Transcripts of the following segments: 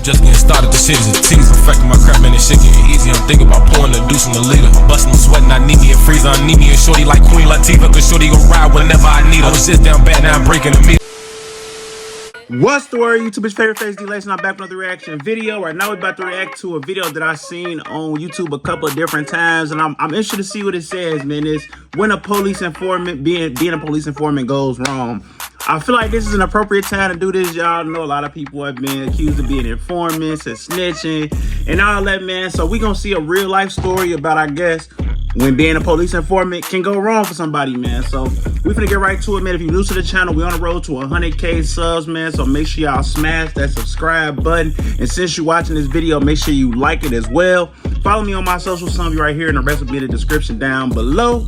Just getting started, the shit is a tease. Perfecting my crap, man, this shit getting easy. I'm thinking about pouring the deuce in the leader. Busting, I'm sweating, I need me a freezer. I need me a shorty like Queen Latifah, cause shorty gon' ride whenever I need her. I was just down bad, now I'm breaking the meter. What's the word, YouTube? It's favorite face DLace, and I'm back with another reaction video. Right now we're about to react to a video that I've seen on YouTube a couple of different times, and I'm interested to see what it says, man. It's when a police informant, being a police informant goes wrong. I feel like this is an appropriate time to do this. Y'all know a lot of people have been accused of being informants and snitching and all that, man. So we gonna see a real life story about, I guess, when being a police informant can go wrong for somebody, man. So we finna get right to it, man. If you're new to the channel, we on the road to 100K subs, man. So make sure y'all smash that subscribe button. And since you're watching this video, make sure you like it as well. Follow me on my socials, some of you right here, and the rest will be in the description down below.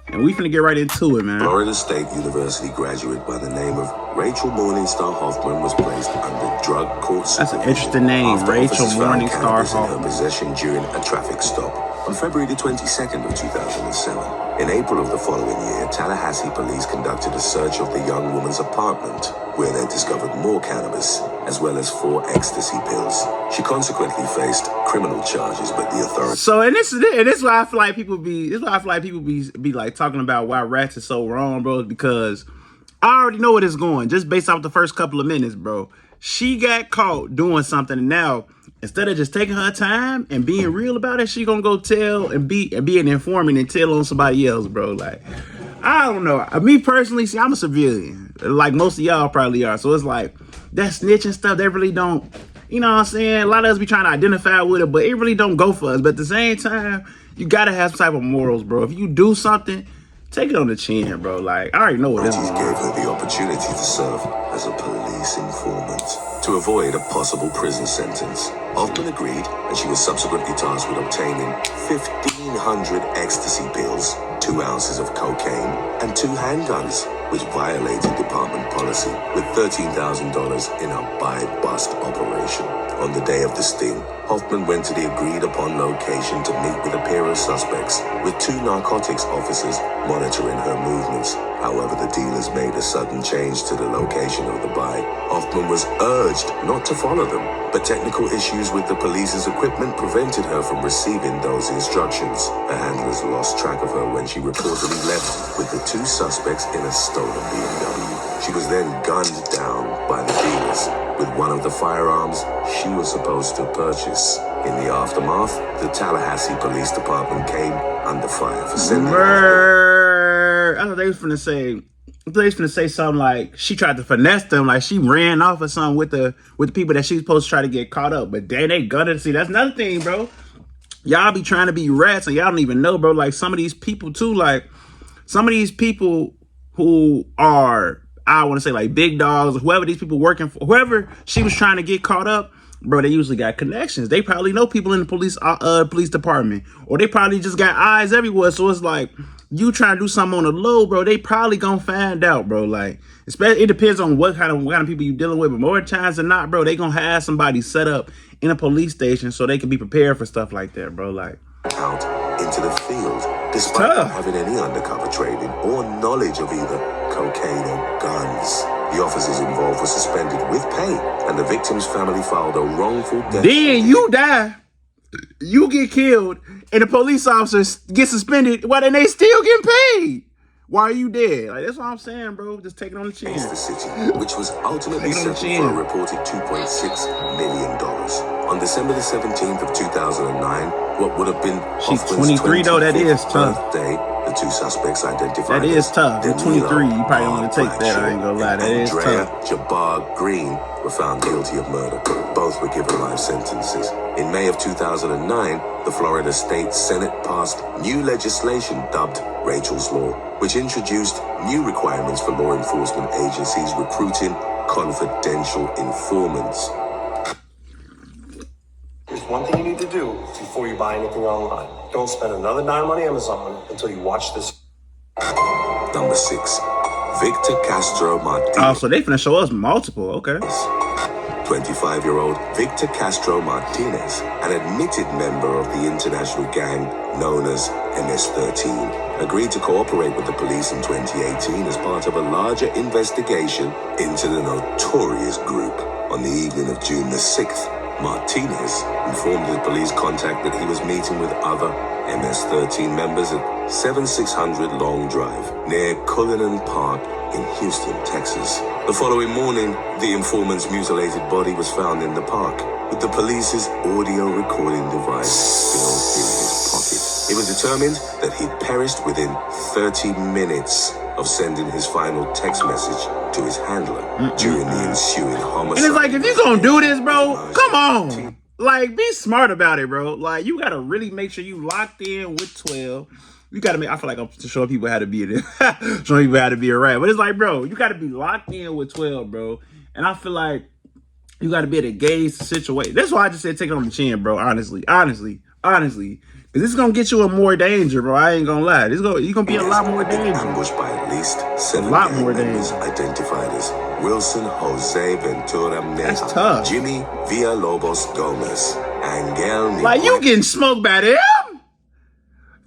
And we finna get right into it, man. Florida State University graduate by the name of Rachel Morningstar Hoffman was placed under drug court supervision. That's an interesting name, Rachel Morningstar Hoffman. In her possession during a traffic stop on February the 22nd of 2007. In April of the following year, Tallahassee police conducted a search of the young woman's apartment, where they discovered more cannabis, as well as 4 ecstasy pills. She consequently faced criminal charges, but the authorities. So, and this is why I feel like people be like talking about why rats is so wrong, bro. Because I already know where it's going, just based off the first couple of minutes, bro. She got caught doing something, and now instead of just taking her time and being real about it, she gonna go tell and be an informant and tell on somebody else, bro. Like, I don't know. Me personally, see, I'm a civilian, like most of y'all probably are. So it's like that snitching stuff, they really don't, you know what I'm saying? A lot of us be trying to identify with it, but it really don't go for us. But at the same time, you gotta have some type of morals, bro. If you do something, take it on the chin, bro. Like, I already know what this is. Gave her the opportunity to serve as a police informant to avoid a possible prison sentence. Hoffman agreed, and she was subsequently tasked with obtaining 1,500 ecstasy pills, 2 ounces of cocaine, and 2 handguns, which violated department policy, with $13,000 in a buy-bust operation. On the day of the sting, Hoffman went to the agreed-upon location to meet with a pair of suspects, with 2 narcotics officers monitoring her movements. However, the dealers made a sudden change to the location of the buy. Hoffman was urged not to follow them, but technical issues with the police's equipment prevented her from receiving those instructions. The handlers lost track of her when she reportedly left with the 2 suspects in a stolen BMW. She was then gunned down by the dealers with one of the firearms she was supposed to purchase. In the aftermath, the Tallahassee Police Department came under fire for sending I thought they was finna say something like she tried to finesse them, like she ran off or something with the people that she was supposed to try to get caught up. But then they gutted to see. That's another thing, bro. Y'all be trying to be rats and y'all don't even know, bro. Like some of these people too, like some of these people who are, I want to say like big dogs, or whoever these people working for, whoever she was trying to get caught up, bro, they usually got connections. They probably know people in the police department, or they probably just got eyes everywhere. So it's like, you trying to do something on the low, bro, they probably gonna find out, bro. Like, especially, it depends on what kind of people you dealing with, but more times than not, bro, they gonna have somebody set up in a police station so they can be prepared for stuff like that, bro. Like, out into the field, despite not having any undercover training or knowledge of either cocaine or guns. The officers involved were suspended with pay, and the victim's family filed a wrongful death. Then you die, you get killed, and the police officers get suspended, while then they still getting paid. Why are you dead? Like, that's what I'm saying, bro. Just take it on the chin. The city, which was ultimately settled for a reported $2.6 million. On December the 17th of 2009, what would have been She's 23 though. That is tough. Birthday, the 2 suspects identified. That is tough. At 23, you probably don't want to take that. I ain't gonna lie. That is tough. Jabbar Green were found guilty of murder. Both were given life sentences. In May of 2009, the Florida State Senate passed new legislation dubbed Rachel's Law, which introduced new requirements for law enforcement agencies recruiting confidential informants. There's one thing you need to do before you buy anything online. Don't spend another dime on Amazon until you watch this. Number 6, Victor Castro Martinez. Oh, so they finna show us multiple, okay. 25-year-old Victor Castro Martinez, an admitted member of the international gang known as MS-13, agreed to cooperate with the police in 2018 as part of a larger investigation into the notorious group. On the evening of June the 6th, Martinez informed his police contact that he was meeting with other MS-13 members at 7600 Long Drive near Cullinan Park in Houston, Texas. The following morning, the informant's mutilated body was found in the park with the police's audio recording device still in his pocket. It was determined that he perished within 30 minutes of sending his final text message to his handler during the ensuing homicide. And it's like, if you gonna do this, bro, come on. Like, be smart about it, bro. Like, you gotta really make sure you locked in with 12. You gotta make, I feel like I'm showing people how to be it. Showing people how to be a rat. But it's like, bro, you gotta be locked in with 12, bro. And I feel like you gotta be able to gauge the situation. That's why I just said take it on the chin, bro. Honestly. Cause this is gonna get you in more danger, bro. I ain't gonna lie. You're gonna be a lot more danger. Ambushed by at least 7 a lot more members danger. identified as Wilson Jose Ventura Meza, That's tough. Jimmy Villalobos Gomez, Angel Like, you getting smoked by them?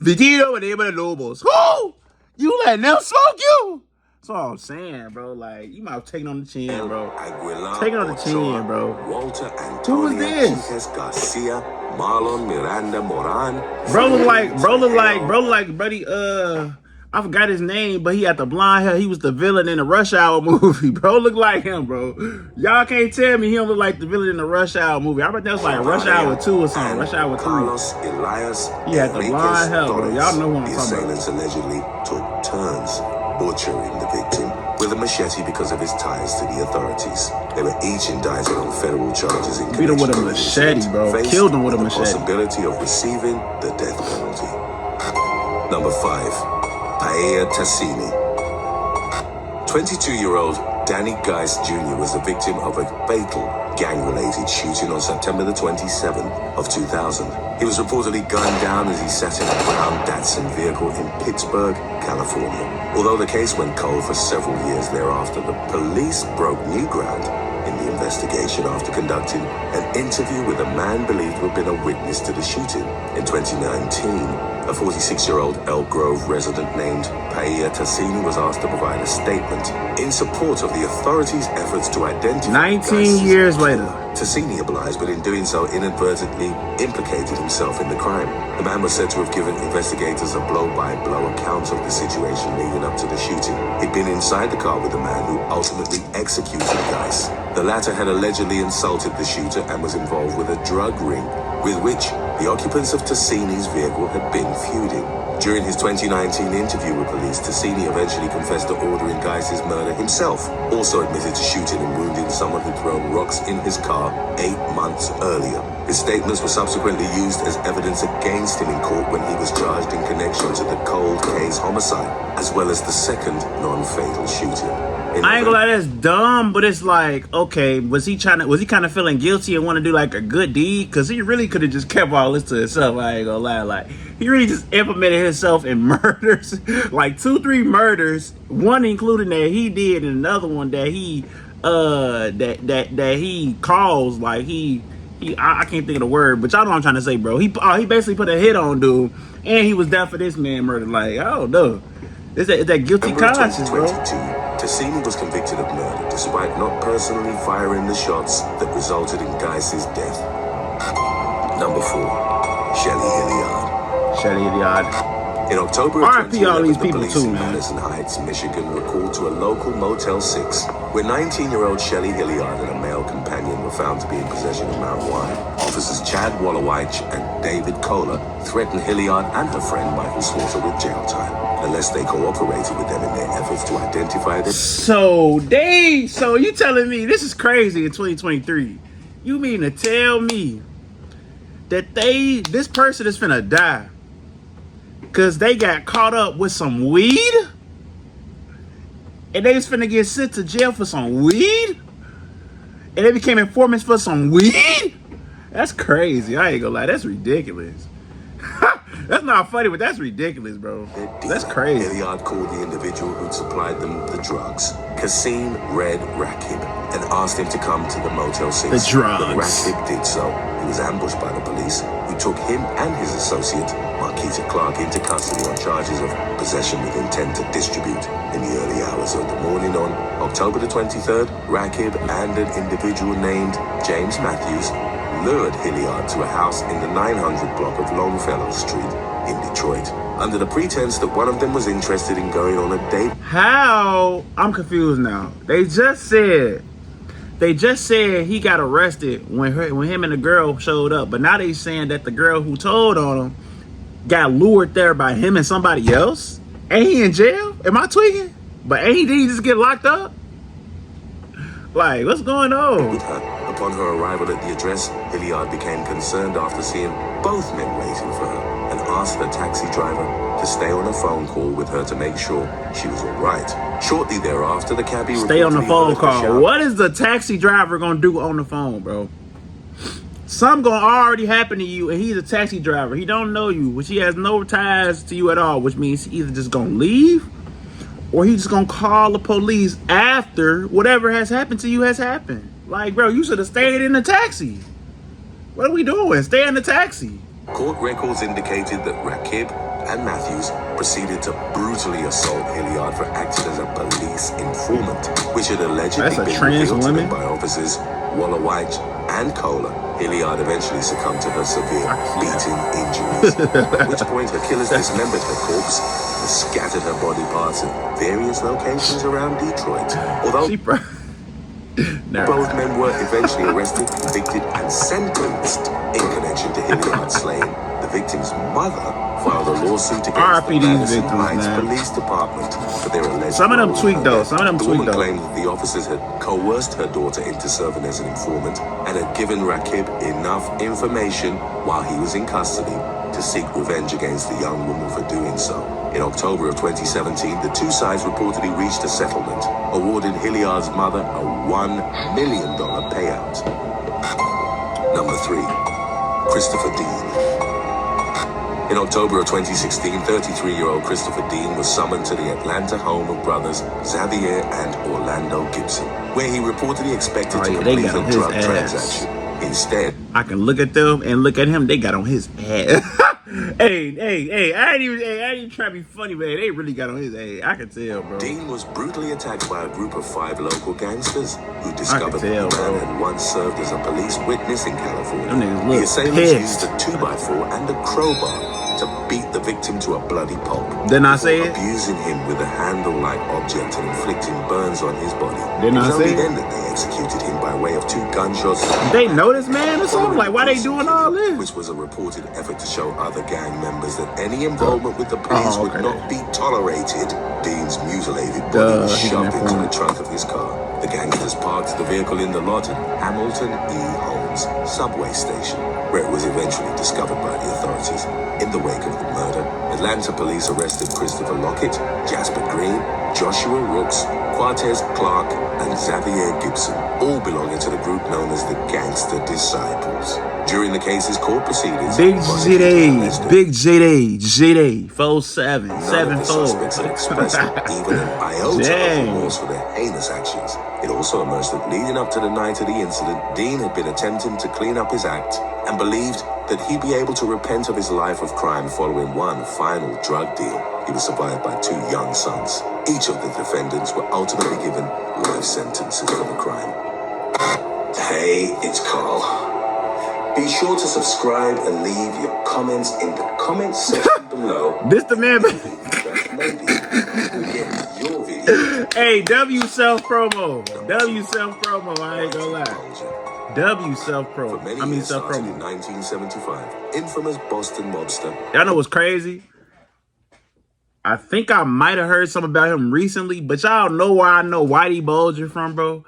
Vitido and Villalobos. Who? You letting them smoke you? That's all I'm saying, bro. Like, you might have taken on the chin, bro. Aguilar, Taking on the chin, bro. Walter Who was Antonio this? Chiquez Garcia, Marlon Miranda Moran. Bro look like buddy, I forgot his name, but he had the blonde hair. He was the villain in the Rush Hour movie. Bro look like him, bro. Y'all can't tell me he don't look like the villain in the Rush Hour movie. I bet that was like Rush Hour 2 or something. Rush Hour 3. Carlos Elias. He had the blonde hair, bro. Y'all know what I'm The talking about. assailants allegedly took turns butchering the victim with a machete because of his ties to the authorities. They were each indicted on federal charges in Beat him with a connection machete, incident, bro. faced Killed him with a the machete. possibility of receiving the death penalty. Number 5. Paella Tassini. 22-year-old Danny Geist Jr. was the victim of a fatal gang-related shooting on September the 27th of 2000. He was reportedly gunned down as he sat in a brown Datsun vehicle in Pittsburgh, California. Although the case went cold for several years thereafter, the police broke new ground in the investigation after conducting an interview with a man believed to have been a witness to the shooting. In 2019, a 46-year-old Elk Grove resident named Paella Tassini was asked to provide a statement in support of the authorities' efforts to identify 19 years later. Tassini obliged, but in doing so inadvertently implicated himself in the crime. The man was said to have given investigators a blow-by-blow account of the situation leading up to the shooting. He'd been inside the car with the man who ultimately executed Geist. The latter had allegedly insulted the shooter and was involved with a drug ring, with which the occupants of Tassini's vehicle had been feuding. During his 2019 interview with police, Tassini eventually confessed to ordering Geist's murder himself. Also admitted to shooting and wounding someone who'd thrown rocks in his car 8 months earlier. His statements were subsequently used as evidence against him in court when he was charged in connection to the cold case homicide, as well as the second non-fatal shooting. I ain't gonna lie, that's dumb, but it's like, okay, was he kind of feeling guilty and want to do like a good deed? Because he really could have just kept all this to himself. I ain't gonna lie, like, he really just implemented himself in murders, like 2-3 murders, one including that he did, and another one that he that he caused, like I can't think of the word, but y'all know what I'm trying to say, bro. He basically put a hit on dude, and he was down for this man murder. Like, I don't know. It's that guilty conscience, bro. Tassini was convicted of murder despite not personally firing the shots that resulted in Geist's death. Number 4. Shelly Hilliard. Shelly Hilliard. In October of R.I.P. all 2011, these the people police too, in man. Madison Heights, Michigan, were called to a local Motel 6, where 19-year-old Shelly Hilliard and a male companion were found to be in possession of marijuana. Officers Chad Wallowich and David Kohler threatened Hilliard and her friend Michael Slaughter with jail time unless they cooperated with them in their efforts to identify them. So you telling me this is crazy in 2023? You mean to tell me that this person is finna die because they got caught up with some weed? And they was finna get sent to jail for some weed? And they became informants for some weed? That's crazy. I ain't gonna lie. That's ridiculous. That's not funny, but that's ridiculous, bro. That's crazy. Hilliard called the individual who'd supplied them the drugs, Kasim Red Rakib, and asked him to come to the Motel 6. The drugs. When Rakib did so, he was ambushed by the police, who took him and his associate, Marquita Clark, into custody on charges of possession with intent to distribute. In the early hours of the morning on October the 23rd, Rakib and an individual named James Matthews lured Hilliard to a house in the 900 block of Longfellow Street in Detroit, under the pretense that one of them was interested in going on a date. How? I'm confused now. They just said he got arrested when him and the girl showed up, but now they saying that the girl who told on him got lured there by him and somebody else. Ain't he in jail? Am I tweaking? But did he just get locked up? Like, what's going on? With her. Upon her arrival at the address, Hilliard became concerned after seeing both men waiting for her and asked her taxi driver to stay on a phone call with her to make sure she was all right. Shortly thereafter, the cabbie stay on the phone call. Shout. What is the taxi driver gonna do on the phone, bro? Something gonna already happen to you, and he's a taxi driver. He don't know you, which he has no ties to you at all, which means he either just gonna leave or he's just gonna call the police after whatever has happened to you has happened. Like, bro, you should have stayed in the taxi. What are we doing? Stay in the taxi. Court records indicated that Rakib and Matthews proceeded to brutally assault Hilliard for acting as a police informant, which had allegedly That's a been trans revealed to woman? them by officers Waller White and Kohler. Hilliard eventually succumbed to her severe beating injuries, at which point her killers dismembered her corpse and scattered her body parts at various locations around Detroit. Although both men were eventually arrested, convicted, and sentenced in connection to Hilliard's slaying, the victim's mother filed a lawsuit against the Madison Heights Police Department for their alleged Some of them role in tweaked her though. death. Some of them The tweaked woman though. claimed that the officers had coerced her daughter into serving as an informant and had given Rakib enough information while he was in custody to seek revenge against the young woman for doing so. In October of 2017, the two sides reportedly reached a settlement, awarding Hilliard's mother a $1 million payout. Number 3. Christopher Dean. In October of 2016, 33-year-old Christopher Dean was summoned to the Atlanta home of brothers Xavier and Orlando Gibson, where he reportedly expected to complete a drug transaction. Instead, I can look at them and look at him. They got on his ass. Hey, I ain't even trying to be funny, man. They really got on his ass. I can tell, bro. Dean was brutally attacked by a group of 5 local gangsters who discovered tell, that the bro. man had once served as a police witness in California. Them niggas look The assailants pissed. used a 2x4 and a crowbar to beat the victim to a bloody pulp. Didn't I say it? Abusing him with a handle-like object and inflicting burns on his body. Didn't I It was say only it? then that they executed him by way of 2 gunshots. They know this man or something? Like, why they doing all this? Which was a reported effort to show other gang members that any involvement with the police Oh, would okay. not be tolerated. Dean's mutilated body was he's shoved an into the informant. trunk of his car. The gangsters parked the vehicle in the lot at Hamilton E. Holmes subway station, where it was eventually discovered by the authorities. In the wake of the murder, Atlanta police arrested Christopher Lockett, Jasper Green, Joshua Rooks, Quartez Clark, and Xavier Gibson, all belonging to the group known as the Gangster Disciples. During the case's court proceedings, Big prosecutors JD, 47, None of 7 the 4. suspects had expressed even an iota Dang. of remorse for their heinous actions. It also emerged that leading up to the night of the incident, Dean had been attempting to clean up his act and believed that he'd be able to repent of his life of crime following one final drug deal. He was survived by 2 young sons. Each of the defendants were ultimately given life sentences for the crime. Hey, it's Carl. Be sure to subscribe and leave your comments in the comment section below. This the man. Maybe we'll get your video. Hey, W self promo. I ain't gonna lie. W self For promo. many I mean years self started in promo. 1975, infamous Boston mobster. Y'all know what's crazy? I think I might have heard something about him recently, but y'all know where I know Whitey Bulger from, bro.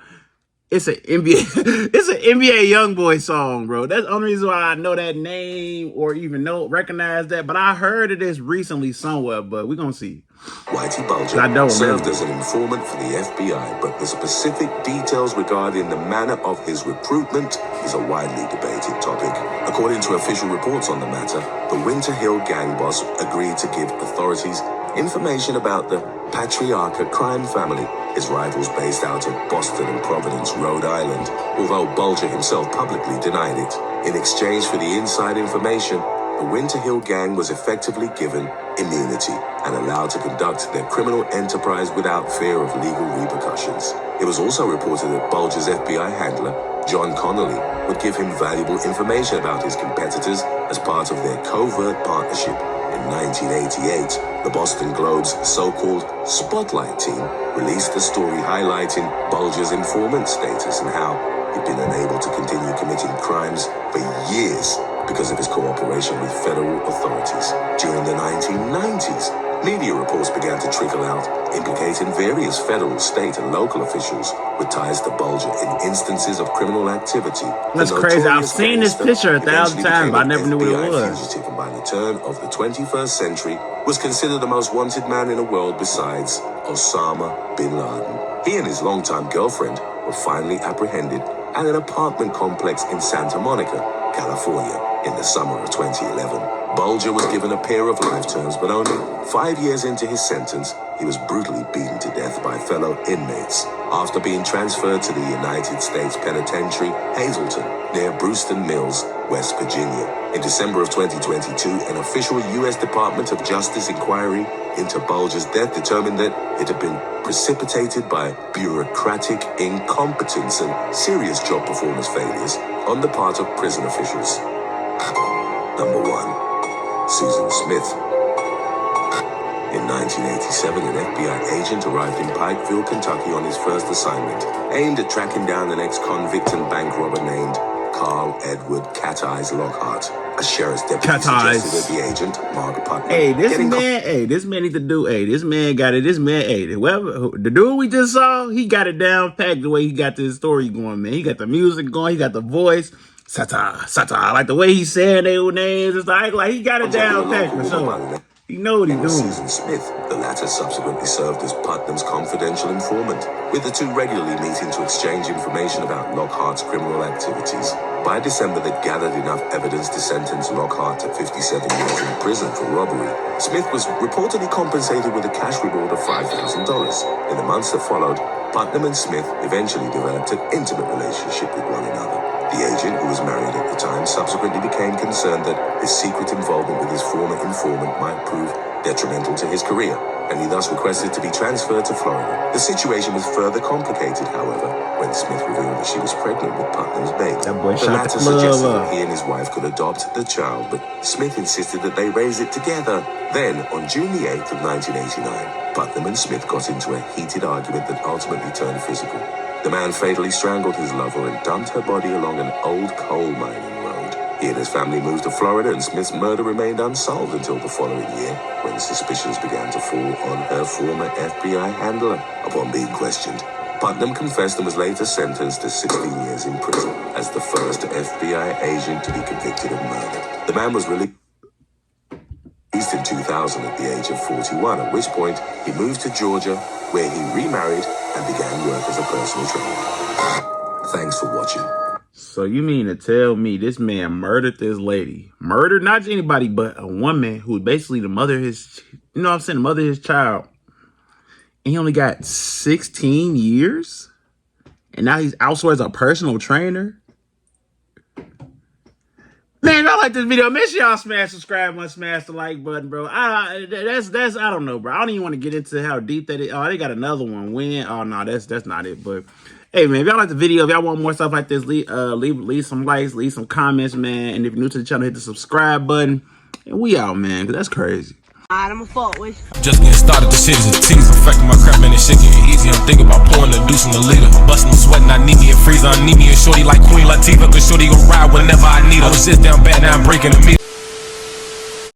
It's an NBA, it's an NBA YoungBoy song, bro. That's the only reason why I know that name or even recognize that. But I heard of this recently somewhere, but we're gonna see. Whitey Bulger I don't served remember. as an informant for the FBI, but the specific details regarding the manner of his recruitment is a widely debated topic. According to official reports on the matter, the Winter Hill gang boss agreed to give authorities information about the Patriarca crime family, his rivals based out of Boston and Providence, Rhode Island, although Bulger himself publicly denied it. In exchange for the inside information, the Winter Hill gang was effectively given immunity and allowed to conduct their criminal enterprise without fear of legal repercussions. It was also reported that Bulger's FBI handler, John Connolly, would give him valuable information about his competitors as part of their covert partnership. In 1988, the Boston Globe's so-called Spotlight team released a story highlighting Bulger's informant status and how he'd been unable to continue committing crimes for years because of his cooperation with federal authorities. During the 1990s, media reports began to trickle out, implicating various federal, state, and local officials with ties to Bulger in instances of criminal activity. That's crazy. I've seen this picture 1,000 times, but I never knew what it was. Fugitive, and by the turn of the 21st century, was considered the most wanted man in the world besides Osama bin Laden. He and his longtime girlfriend were finally apprehended at an apartment complex in Santa Monica, California, in the summer of 2011. Bulger was given a pair of life terms, but only 5 years into his sentence, he was brutally beaten to death by fellow inmates after being transferred to the United States Penitentiary, Hazleton, near Brewston Mills, West Virginia. In December of 2022, an official U.S. Department of Justice inquiry into Bulger's death determined that it had been precipitated by bureaucratic incompetence and serious job performance failures on the part of prison officials. Number 1. Susan Smith. In 1987, an FBI agent arrived in Pikeville, Kentucky on his first assignment, aimed at tracking down an ex-convict and bank robber named Carl Edward Cat Eyes Lockhart. A sheriff's deputy suggested that the agent, Mark Putnam, this man need to do, this man got it, whoever, the dude we just saw, he got it down packed the way he got this story going, man. He got the music going, he got the voice, Sata, like the way he said their names, it's like he got it down packed for sure. You know what he's doing. Susan Smith, the latter subsequently served as Putnam's confidential informant, with the two regularly meeting to exchange information about Lockhart's criminal activities. By December, they gathered enough evidence to sentence Lockhart to 57 years in prison for robbery. Smith was reportedly compensated with a cash reward of $5,000. In the months that followed, Putnam and Smith eventually developed an intimate relationship with one another. The agent, who was married at the time, subsequently became concerned that his secret involvement with his former informant might prove detrimental to his career, and he thus requested to be transferred to Florida. The situation was further complicated, however, when Smith revealed that she was pregnant with Putnam's baby. The latter suggested that he and his wife could adopt the child, but Smith insisted that they raise it together. Then, on June the 8th of 1989, Putnam and Smith got into a heated argument that ultimately turned physical. The man fatally strangled his lover and dumped her body along an old coal mining road. He and his family moved to Florida, and Smith's murder remained unsolved until the following year, when suspicions began to fall on her former FBI handler. Upon being questioned, Putnam confessed and was later sentenced to 16 years in prison as the first FBI agent to be convicted of murder. The man was released in 2000 at the age of 41, at which point he moved to Georgia, where he remarried and began work as a personal trainer. Thanks for watching. So you mean to tell me this man murdered this lady? Murdered not just anybody, but a woman who was basically the mother of his, the mother of his child. And he only got 16 years? And now he's outsourced as a personal trainer? Man, if y'all like this video, make sure y'all smash subscribe and smash the like button, bro. That's I don't know, bro. I don't even want to get into how deep that is. Oh, they got another one. When? Oh no, that's not it. But hey, man, if y'all like the video, if y'all want more stuff like this, leave some likes, leave some comments, man. And if you're new to the channel, hit the subscribe button. And we out, man, because that's crazy. I'm a fault with. Just getting started, the shit is a tease. Perfecting my crap, man, this shit getting easy. I'm thinking about pouring the deuce in the leader. Busting, I'm sweating, I need me a freezer. I need me a shorty like Queen Latifah, cause shorty gon' ride whenever I need her. I was just down bad, now I'm breaking the meter.